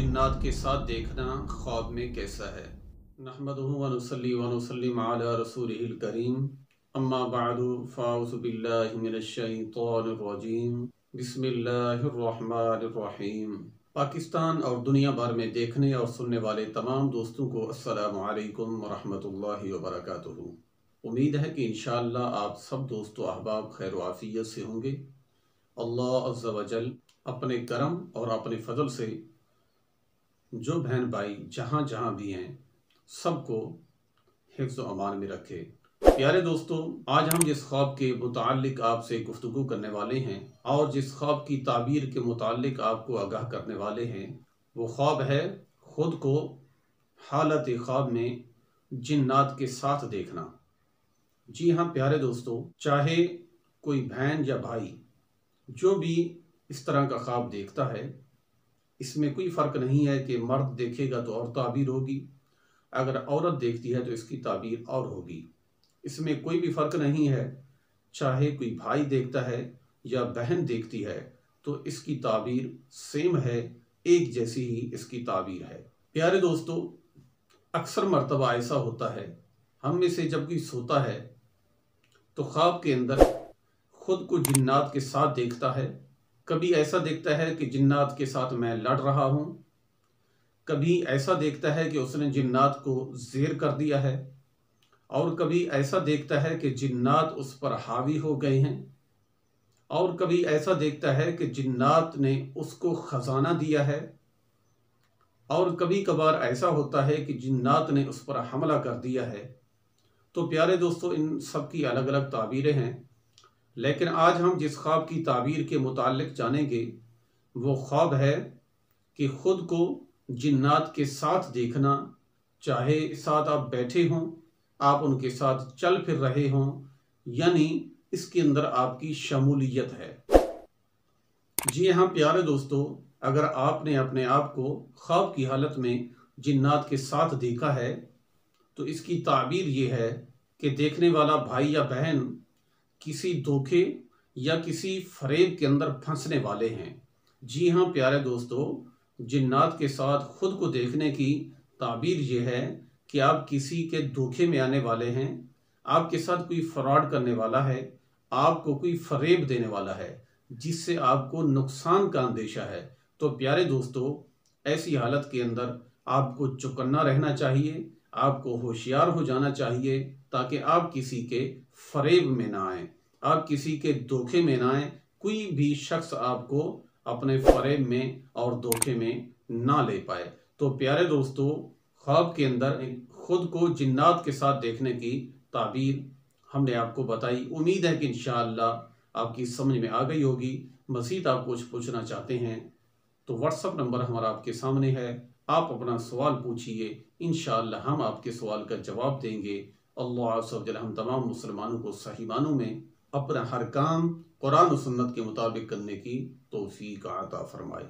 जिन्नात के साथ देखना ख्वाब में कैसा है। नहमदुहु व नुसल्ली व नुसल्लिम अला रसूलिहिल करीम, अम्मा बअदु फ़अऊज़ु बिल्लाहि मिनश शैतानिर रजीम, बिस्मिल्लाहिर रहमानिर रहीम। पाकिस्तान और दुनिया भर में देखने और सुनने वाले तमाम दोस्तों को अस्सलामु अलैकुम व रहमतुल्लाहि व बरकातुहू। उम्मीद है कि इंशाअल्लाह आप सब दोस्तों अहबाब खैर व आफियत से होंगे। अल्लाह अज़्ज़ा व जल अपने करम और अपने फजल से जो बहन भाई जहाँ जहाँ भी हैं सबको हिफ्ज़ व अमान में रखे। प्यारे दोस्तों, आज हम जिस ख्वाब के मुताल्लिक आपसे गुफ्तगू करने वाले हैं और जिस ख्वाब की ताबीर के मुताल्लिक आपको आगाह करने वाले हैं, वो ख्वाब है खुद को हालत ख्वाब में जिन्नात के साथ देखना। जी हाँ प्यारे दोस्तों, चाहे कोई बहन या भाई जो भी इस तरह का ख्वाब देखता है, इसमें कोई फ़र्क नहीं है कि मर्द देखेगा तो और ताबीर होगी, अगर औरत देखती है तो इसकी ताबीर और होगी। इसमें कोई भी फ़र्क नहीं है, चाहे कोई भाई देखता है या बहन देखती है तो इसकी ताबीर सेम है, एक जैसी ही इसकी ताबीर है। प्यारे दोस्तों, अक्सर मर्तबा ऐसा होता है, हम में से जब कोई सोता है तो ख्वाब के अंदर खुद को जिन्नात के साथ देखता है। कभी ऐसा देखता है कि जिन्नात के साथ मैं लड़ रहा हूँ, कभी ऐसा देखता है कि उसने जिन्नात को ज़ेर कर दिया है, और कभी ऐसा देखता है कि जिन्नात उस पर हावी हो गए हैं, और कभी ऐसा देखता है कि जिन्नात ने उसको ख़जाना दिया है, और कभी कभार ऐसा होता है कि जिन्नात ने उस पर हमला कर दिया है। तो प्यारे दोस्तों, इन सब की अलग अलग ताबीरें हैं, लेकिन आज हम जिस ख्वाब की ताबीर के मुताल्लिक जानेंगे वो ख्वाब है कि खुद को जिन्नात के साथ देखना। चाहे साथ आप बैठे हों, आप उनके साथ चल फिर रहे हों, यानी इसके अंदर आपकी शमूलियत है। जी हाँ प्यारे दोस्तों, अगर आपने अपने आप को ख्वाब की हालत में जिन्नात के साथ देखा है तो इसकी ताबीर ये है कि देखने वाला भाई या बहन किसी धोखे या किसी फरेब के अंदर फंसने वाले हैं। जी हाँ प्यारे दोस्तों, जिन्नात के साथ खुद को देखने की ताबीर ये है कि आप किसी के धोखे में आने वाले हैं, आपके साथ कोई फ्रॉड करने वाला है, आपको कोई फरेब देने वाला है जिससे आपको नुकसान का अंदेशा है। तो प्यारे दोस्तों, ऐसी हालत के अंदर आपको चौकन्ना रहना चाहिए, आपको होशियार हो जाना चाहिए ताकि आप किसी के फरेब में ना आए, आप किसी के धोखे में ना आए, कोई भी शख्स आपको अपने फरेब में और धोखे में ना ले पाए। तो प्यारे दोस्तों, ख्वाब के अंदर खुद को जिन्नात के साथ देखने की ताबीर हमने आपको बताई। उम्मीद है कि इंशाअल्लाह आपकी समझ में आ गई होगी। मज़ीद आप कुछ पूछना चाहते हैं तो व्हाट्सअप नंबर हमारा आपके सामने है, आप अपना सवाल पूछिए, इंशाअल्लाह हम आपके सवाल का जवाब देंगे। अल्लाह अज़्ज़ व जल हम तमाम मुसलमानों को सही मानों में अपना हर काम कुरान और सुन्नत के मुताबिक करने की तौफीक अता फरमाए।